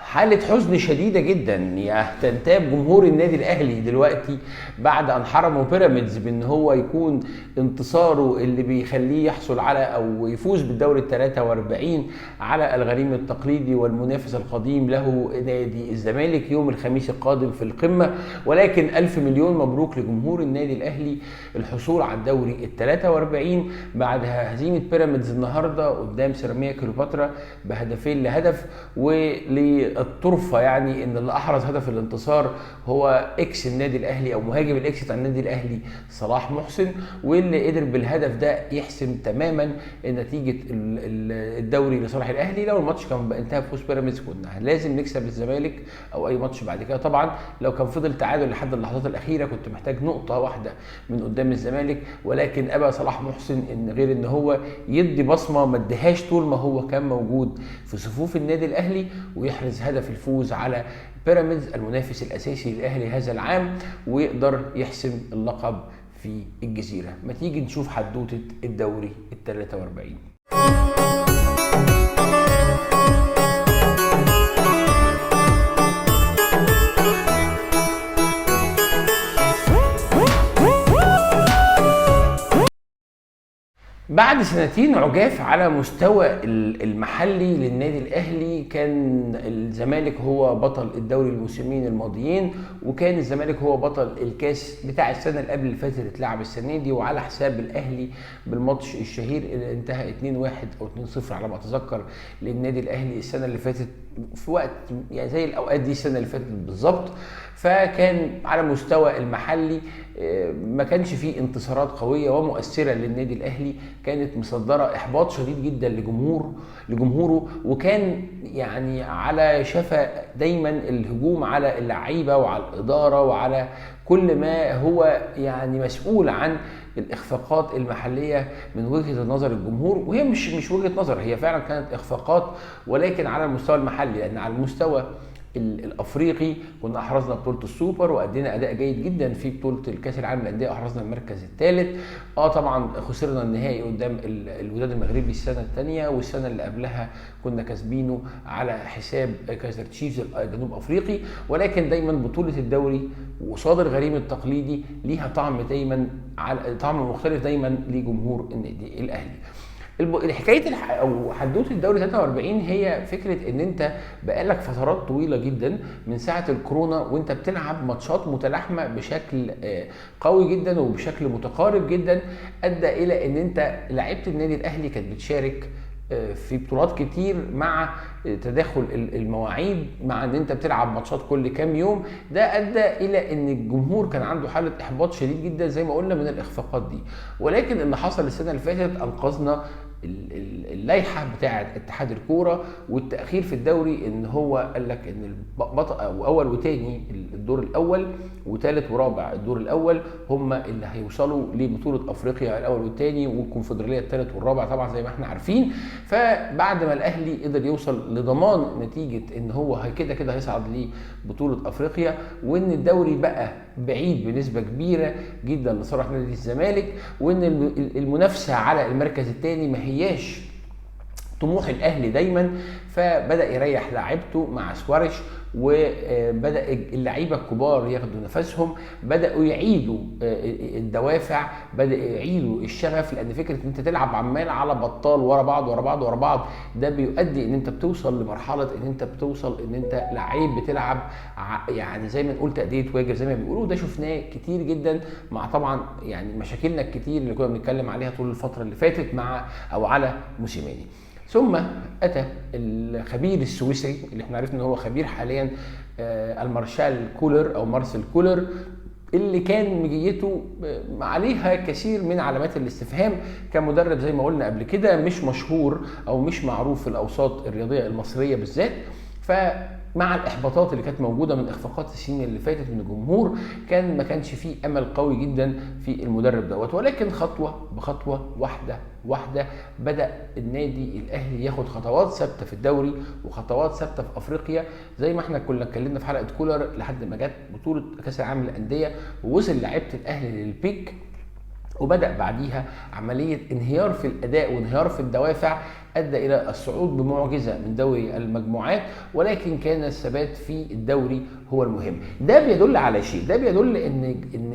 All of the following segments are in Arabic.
حالة حزن شديدة جدا تنتاب جمهور النادي الأهلي دلوقتي بعد أن حرموا بيراميدز بأن هو يكون انتصاره اللي بيخليه يحصل على أو يفوز بالدوري ال 43 على الغريم التقليدي والمنافس القديم له نادي الزمالك يوم الخميس القادم في القمة. ولكن ألف مليون مبروك لجمهور النادي الأهلي الحصول على الدوري ال 43 بعد هزيمة بيراميدز النهاردة قدام سيراميكا كليوباترا بهدفين لهدف. الطرفه يعني ان اللي احرز هدف الانتصار هو اكس النادي الاهلي او مهاجم الاكس بتاع النادي الاهلي صلاح محسن، واللي قدر بالهدف ده يحسم تماما نتيجه الدوري لصالح الاهلي. لو الماتش كان انتهى بفوز بيراميدز كنا لازم نكسب الزمالك او اي ماتش بعد كده. طبعا لو كان فضل تعادل لحد اللحظات الاخيره كنت محتاج نقطه واحده من قدام الزمالك، ولكن ابى صلاح محسن ان غير ان هو يدي بصمه ما اديهاش طول ما هو كان موجود في صفوف النادي الاهلي ويحرز هدف الفوز على بيراميدز المنافس الاساسي للاهلي هذا العام ويقدر يحسم اللقب في الجزيره. ما تيجي نشوف حدوته الدوري ال 43. بعد سنتين عجاف على مستوى المحلي للنادي الاهلي، كان الزمالك هو بطل الدوري الموسمين الماضيين، وكان الزمالك هو بطل الكاس بتاع السنه اللي قبل اللي فاتت اللي اتلعب السنه دي، وعلى حساب الاهلي بالماتش الشهير اللي انتهى 2-1 او 2-0 على ما اتذكر للنادي الاهلي السنه اللي فاتت في وقت يعني زي الاوقات دي السنه اللي فاتت بالظبط. فكان على مستوى المحلي ما كانش فيه انتصارات قويه ومؤثره للنادي الاهلي، كانت مصدره احباط شديد جدا لجمهوره، وكان يعني على شفا دايما الهجوم على اللعيبه وعلى الاداره وعلى كل ما هو يعني مسؤول عن الاخفاقات المحليه من وجهه نظر الجمهور. وهي مش وجهه نظر، هي فعلا كانت اخفاقات، ولكن على المستوى المحلي، لان على المستوى الافريقي كنا احرزنا بطوله السوبر وادينا اداء جيد جدا في بطوله الكاس العالم للانديه، احرزنا المركز الثالث. طبعا خسرنا النهائي قدام الوداد المغربي السنه الثانيه، والسنه اللي قبلها كنا كاسبينه على حساب كايزر تشيفز الجنوب افريقي. ولكن دايما بطوله الدوري وقصاد الغريم التقليدي ليها طعم دايما طعم مختلف دايما لجمهور النادي الاهلي. حكايه او حدوته الدوري 43 هي فكره ان انت بقالك فترات طويله جدا من ساعه الكورونا وانت بتلعب ماتشات متلاحمه بشكل قوي جدا وبشكل متقارب جدا، ادى الى ان انت لعيبه النادي الاهلي كانت بتشارك في بطولات كتير مع تداخل المواعيد، مع ان انت بتلعب ماتشات كل كام يوم. ده ادى الى ان الجمهور كان عنده حاله احباط شديد جدا زي ما قلنا من الاخفاقات دي. ولكن اللي حصل السنه اللي فاتت انقذنا اللائحه بتاعه اتحاد الكوره والتاخير في الدوري، ان هو قال لك ان البطل او اول وثاني الدور الاول وثالث ورابع الدور الاول هم اللي هيوصلوا لبطوله افريقيا الاول والثاني والكونفدراليه الثالث والرابع طبعا زي ما احنا عارفين. فبعد ما الاهلي قدر يوصل لضمان نتيجه ان هو كده هيصعد لبطوله افريقيا، وان الدوري بقى بعيد بنسبه كبيره جدا لصالح نادي الزمالك، وان المنافسه على المركز الثاني ما هياش طموح الاهلي دايما، فبدا يريح لاعيبته مع سواريش، وبدا اللعيبه الكبار ياخدوا نفسهم، بداوا يعيدوا الدوافع، بدا يعيدوا الشغف، لان فكره ان انت تلعب عمال على بطال ورا بعض ده بيؤدي ان انت بتوصل لمرحله ان انت بتوصل ان انت لعيب بتلعب يعني زي ما نقول تأدية واجب زي ما بيقولوا. ده شفناه كتير جدا مع طبعا يعني مشاكلنا الكتير اللي كنا بنتكلم عليها طول الفتره اللي فاتت مع او على موسيماني. ثم اتى الخبير السويسري اللي احنا عرفنا ان هو خبير حاليا المارشال كولر او مارسيل كولر، اللي كان مجيته عليها كثير من علامات الاستفهام كمدرب زي ما قلنا قبل كده مش مشهور او مش معروف في الاوساط الرياضيه المصريه بالذات. فمع الاحباطات اللي كانت موجوده من اخفاقات السنين اللي فاتت من الجمهور ما كانش فيه امل قوي جدا في المدرب دوت. ولكن خطوه بخطوه واحده بدا النادي الاهلي ياخد خطوات ثابته في الدوري وخطوات ثابته في افريقيا، زي ما احنا كنا اتكلمنا في حلقه كولر لحد ما جت بطوله كاس العالم للانديه ووصل لعيبه الاهلي للبيك، وبدأ بعديها عملية انهيار في الأداء وانهيار في الدوافع ادى الى الصعود بمعجزه من دوري المجموعات، ولكن كان الثبات في الدوري هو المهم. ده بيدل على شيء، ده بيدل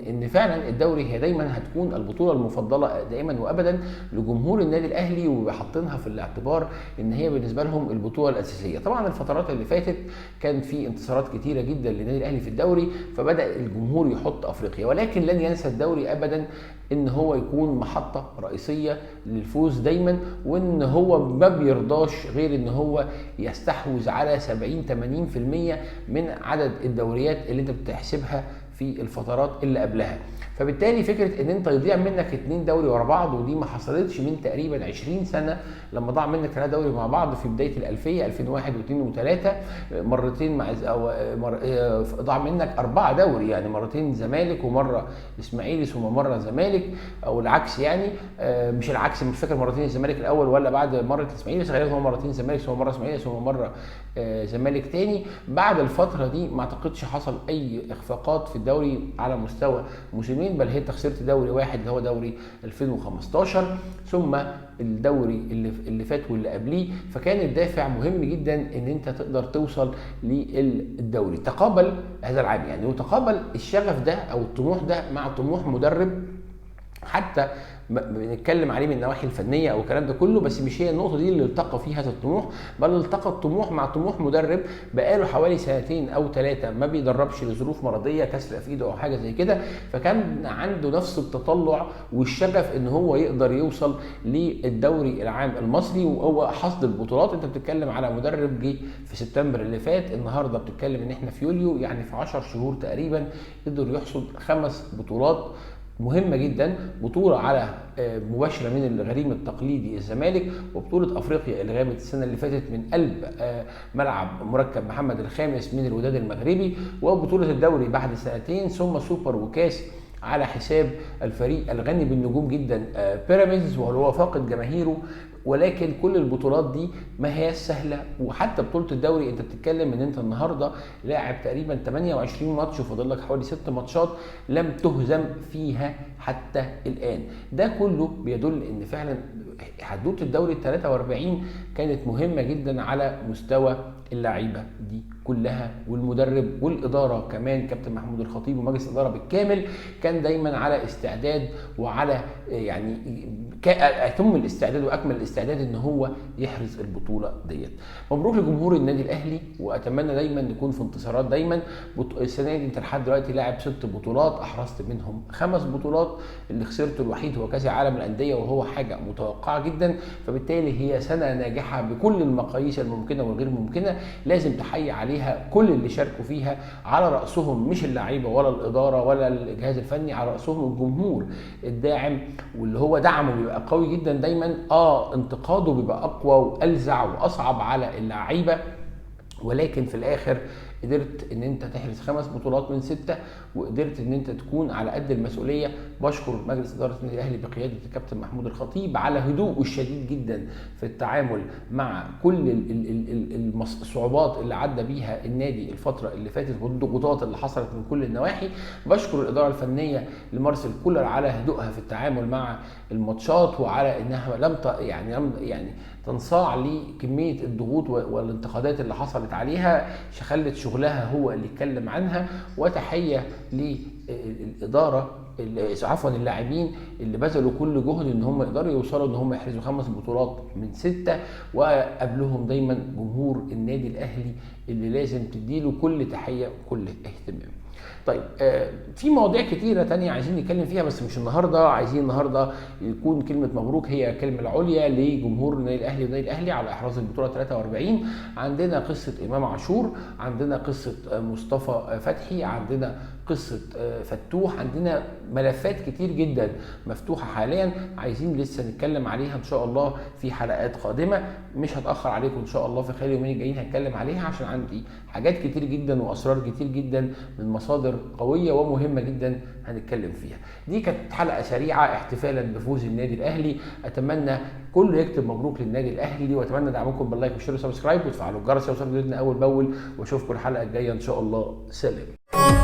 ان فعلا الدوري هي دايما هتكون البطوله المفضله دائما وابدا لجمهور النادي الاهلي، وحاطينها في الاعتبار ان هي بالنسبه لهم البطوله الاساسيه. طبعا الفترات اللي فاتت كان في انتصارات كتيره جدا للنادي الاهلي في الدوري، فبدا الجمهور يحط افريقيا، ولكن لن ينسى الدوري ابدا ان هو يكون محطه رئيسيه للفوز دايما، وان هو ما بيرضاش غير ان هو يستحوذ على 70-80% من عدد الدوريات اللي انت بتحسبها في الفترات اللي قبلها. فبالتالي فكره ان انت يضيع منك 2 دوري ورا بعض، ودي ما حصلتش من تقريبا 20 سنه، لما ضاع منك 3 دوري مع بعض في بدايه الالفيه 2001 و2 و3 مرتين مع ضاع منك 4 دوري، يعني مرتين زمالك ومره اسماعيلي ثم مره زمالك، او العكس يعني، مش العكس، مش فاكر مرتين الزمالك الاول ولا بعد مره الاسماعيلي، بس غالبا هو مرتين زمالك ثم مره اسماعيلي ثم مره زمالك تاني. بعد الفتره دي ما اعتقدش حصل اي اخفاقات في الدوري على مستوى موسمين، بل انت خسرت دوري واحد اللي هو دوري 2015 ثم الدوري اللي فات واللي قبليه، فكان الدافع مهم جدا ان انت تقدر توصل للدوري. تقابل هذا العام يعني، وتقابل الشغف ده او الطموح ده مع طموح مدرب حتى بنتكلم عليه من النواحي الفنيه او الكلام ده كله، بس مش هي النقطه دي اللي التقى فيها هذا الطموح، بل التقى الطموح مع طموح مدرب بقاله حوالي 2 أو 3 ما بيدربش لظروف مرضيه، كسر في ايده او حاجه زي كده، فكان عنده نفس التطلع والشغف ان هو يقدر يوصل للدوري العام المصري وهو حصد البطولات. انت بتتكلم على مدرب جه في سبتمبر اللي فات، النهارده بتتكلم ان احنا في يوليو، يعني في 10 شهور تقريبا قدر يحصد 5 بطولات مهمه جدا، بطوله على مباشره من الغريم التقليدي الزمالك، وبطوله افريقيا اللي غابت السنه اللي فاتت من قلب ملعب مركب محمد الخامس من الوداد المغربي، وبطوله الدوري بعد 2 سنين، ثم سوبر وكاس على حساب الفريق الغني بالنجوم جدا بيراميدز وهو فاقد جماهيره. ولكن كل البطولات دي ما هي سهله، وحتى بطوله الدوري انت بتتكلم ان انت النهارده لاعب تقريبا 28 ماتش وفاضل لك حوالي 6 ماتشات لم تهزم فيها حتى الان. ده كله بيدل ان فعلا حدوته الدوري ال 43 كانت مهمه جدا على مستوى اللعيبه دي كلها، والمدرب والاداره كمان، كابتن محمود الخطيب ومجلس الاداره بالكامل كان دايما على استعداد وعلى يعني اتم الاستعداد واكمل الاستعداد ان هو يحرز البطوله ديت. مبروك لجمهور النادي الاهلي، واتمنى دايما نكون في انتصارات دايما. السنه دي انت لحد دلوقتي لاعب 6 بطولات، احرزت منهم 5 بطولات، اللي خسرته الوحيد هو كاس العالم للانديه وهو حاجه متوقعه جدا، فبالتالي هي سنه ناجحه بكل المقاييس الممكنه والغير ممكنه، لازم تحيي عليها كل اللي شاركوا فيها، على راسهم مش اللعيبه ولا الاداره ولا الجهاز الفني، على راسهم الجمهور الداعم، واللي هو دعمه بيبقى قوي جدا دايما. انتقاده بيبقى اقوى والزع واصعب على اللعيبه، ولكن في الاخر قدرت ان انت تحرز 5 بطولات من 6، وقدرت ان انت تكون على قد المسؤوليه. بشكر مجلس اداره النادي الاهلي بقياده الكابتن محمود الخطيب على هدوءه الشديد جدا في التعامل مع كل الصعوبات اللي عدى بيها النادي الفتره اللي فاتت والضغوطات اللي حصلت من كل النواحي. بشكر الاداره الفنيه لمارسيل كولر على هدوءها في التعامل مع الماتشات، وعلى انها لم يعني تنصاع لكميه الضغوط والانتقادات اللي حصلت عليها، خلت شغلها هو اللي يتكلم عنها. وتحيه للاداره عفوا اللاعبين اللي بذلوا كل جهد ان هم يقدروا يوصلوا ان هم يحرزوا 5 بطولات من 6، وقبلهم دايما جمهور النادي الاهلي اللي لازم تديله كل تحيه وكل اهتمام. طيب في مواضيع كتيرة تانية عايزين نتكلم فيها، بس مش النهاردة. عايزين النهاردة يكون كلمة مبروك هي الكلمة العليا لجمهور النادي الأهلي والنادي الأهلي على إحراز البطولة 43. عندنا قصة إمام عاشور، عندنا قصة مصطفى فتحي، عندنا قصة فتوح، عندنا ملفات كتير جدا مفتوحة حاليا عايزين لسه نتكلم عليها إن شاء الله في حلقات قادمة. مش هتأخر عليكم إن شاء الله، في خلال يومين الجايين هتكلم عليها، عشان عندي حاجات كتير جدا وأسرار كتير جدا من مصادر قوية ومهمة جدا هنتكلم فيها. دي كانت حلقة سريعة احتفالا بفوز النادي الأهلي. أتمنى كله يكتب مبروك للنادي الأهلي، وأتمنى دعمكم باللايك والشير وسبسكرايب وتفعلوا الجرس يوصل لنا أول بأول، وأشوفكم الحلقة الجاية إن شاء الله. سلام.